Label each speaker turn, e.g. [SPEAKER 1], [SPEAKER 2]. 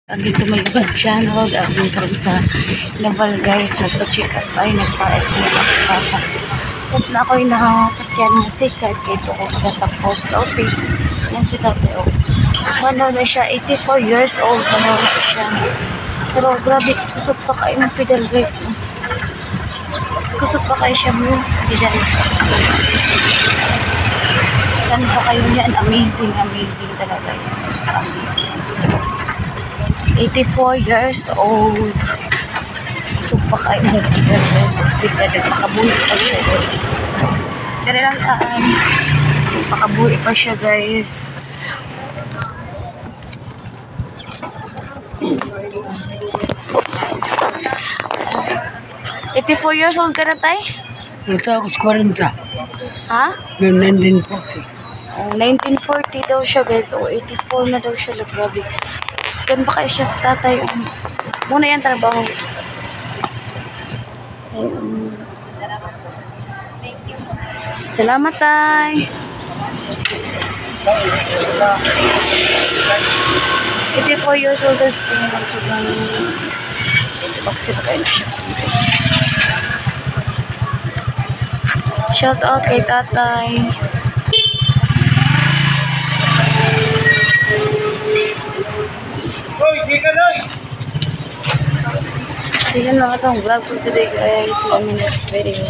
[SPEAKER 1] Dito may YouTube channel. Dito kami sa Naval guys. Nagpa-check up tayo. Nagpa-ex na sa papa. Tapos na ako'y nakasakyan ng sikat. Dito ko na sa post office. Yan si Tate. Manaw na siya. 84 years old. Manaw na siya. Pero grabe. Kusot pa kayo ng pedal guys. Kusot pa kayo siya mo. Pedal. Saan pa kayo yan? Amazing. Amazing talaga yan. Amazing. 84 years old. So, baka yung guys. Obsika din. Makabuhi pa siya, guys. Dari lang taan. Makabuhi pa siya, guys. "84 years old ka na, tay?"
[SPEAKER 2] Ito ako sa 40.
[SPEAKER 1] Ha?
[SPEAKER 2] Noong 1940.
[SPEAKER 1] 1940 daw siya, guys. O, 84 na daw siya. Grabe. Gan ba kayo siya sa tatay? Muna yan trabaho. Salamat, tay. 84 years old is sobrang baksit kayo na siya. Shout out kay tatay. So yun lang itong vlog for today guys. See you in my next video.